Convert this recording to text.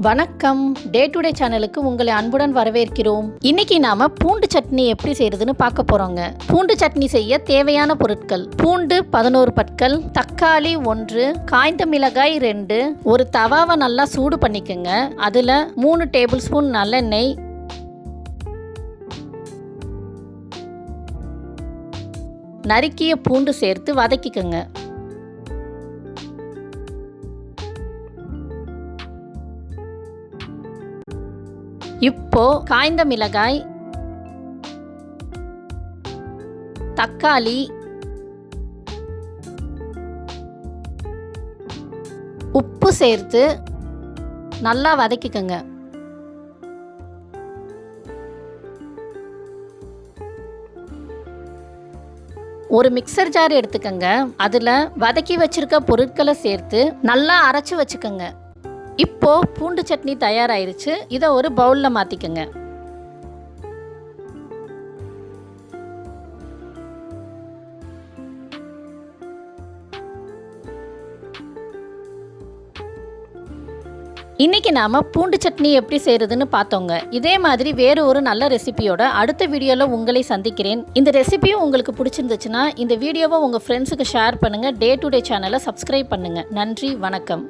வணக்கம். Day to day சேனலுக்கு உங்களை அன்புடன் வரவேற்கிறோம். இன்னைக்கு நாம பூண்டு சட்னி எப்படி செய்யறதுன்னு பார்க்க போறோங்க. பூண்டு சட்னி செய்ய தேவையான பொருட்கள்: பூண்டு 11 பற்கள், தக்காளி 1, காய்ந்த மிளகாய் 2, ஒரு தவாவை நல்லா சூடு பண்ணிக்கோங்க. அதுல 3 டேபிள் ஸ்பூன் நல்லெண்ணெய், நறுக்கிய பூண்டு சேர்த்து வதக்கிக்கோங்க. இப்போ காய்ந்த மிளகாய், தக்காளி, உப்பு சேர்த்து நல்லா வதக்கிக்கோங்க. ஒரு மிக்சர் ஜார் எடுத்துக்கோங்க. அதுல வதக்கி வச்சிருக்க பொருட்களை சேர்த்து நல்லா அரைச்சு வச்சுக்கோங்க. இப்போ பூண்டு சட்னி தயாராயிருச்சு. இதை ஒரு பவுல்ல மாத்திக்கங்க. இன்னைக்கு நாம பூண்டு சட்னி எப்படி செய்யறதுன்னு பார்த்தோங்க. இதே மாதிரி வேறு ஒரு நல்ல ரெசிபியோட அடுத்த வீடியோல உங்களை சந்திக்கிறேன். இந்த ரெசிபியும் உங்களுக்கு பிடிச்சிருந்துச்சுன்னா இந்த வீடியோவை உங்க ஃப்ரெண்ட்ஸுக்கு ஷேர் பண்ணுங்க. டே டு டே சேனலை சப்ஸ்கிரைப் பண்ணுங்க. நன்றி, வணக்கம்.